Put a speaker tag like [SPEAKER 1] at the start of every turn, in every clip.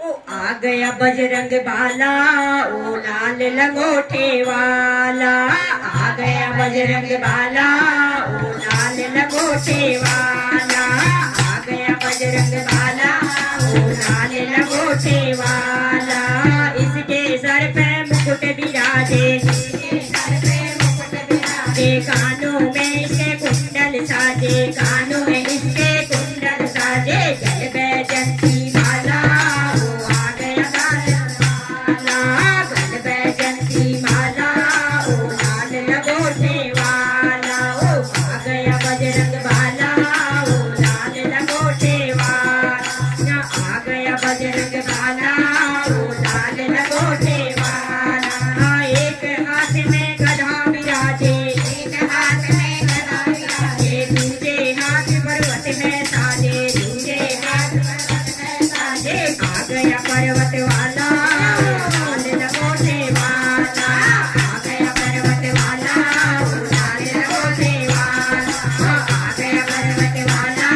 [SPEAKER 1] आ गया बजरंग बाला, ओ लाल लंगोटे वाला। आ गया बजरंग बाला, ओ लाल लंगोटे वाला। आ गया बजरंग बाला, ओ लाल लंगोटे वाला। इसके सर पे मुकुट विराजे, कानों में इसके कुंडल साजे, कानों में इसके कुंडल साजे। जय बैजंती माला, ओ आ गया बाला, गल बैजंती माला, ओ लाल लंगोटे वाला। ओ आ गया बजरंग बाला, ओ लाल लंगोटे वाला। आ गया बजरंग बाला, ओ लाल लंगोटे वाला। एक हाथ में गदा विराजे, दूजे हाथ पर्वत में साजे, दूजे हाथ पर्वत में साजे। आ गया पर्वत वाला, लाल लंगोटे वाला। आ गया पर्वत वाला, लाल लंगोटे वाला। आ गया पर्वत वाला,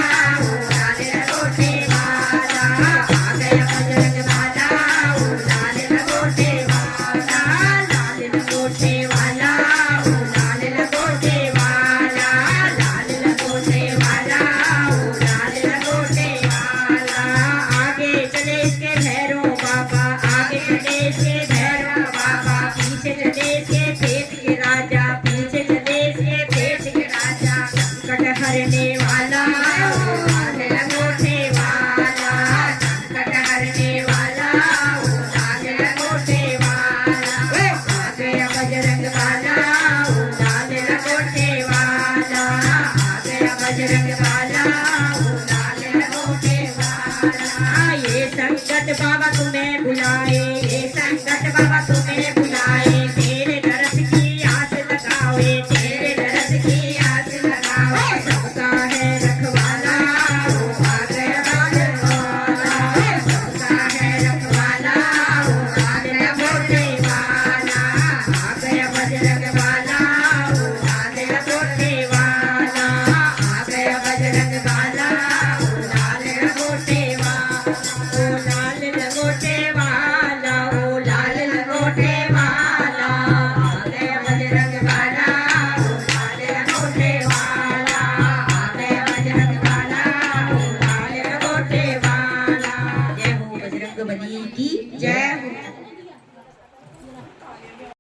[SPEAKER 1] लाल लंगोटे वाला। आ गया बजरंग बाला, लाल लंगोटे वाला, लाल लंगोटे वाला, लाल लंगोटे वाला, लाल लंगोटे वाला, लाल लंगोटे वाला। आगे चले इसके भैरव बाबा, आगे चले इसके भैरव बाबा। पीछे चले इसके पेट के राजा, पीछे चले इसके पेट के राजा। संकट हरने वाला, लाल लंगोटे वाला। संकट हरने वाला, लाल लंगोटे वाला। आ गया बजरंग बाला, लाल लंगोटे वाला। आ गया बजरंग बाला, लाल लंगोटे वाला। ये संकट बाबा तुम्हें बुलाए,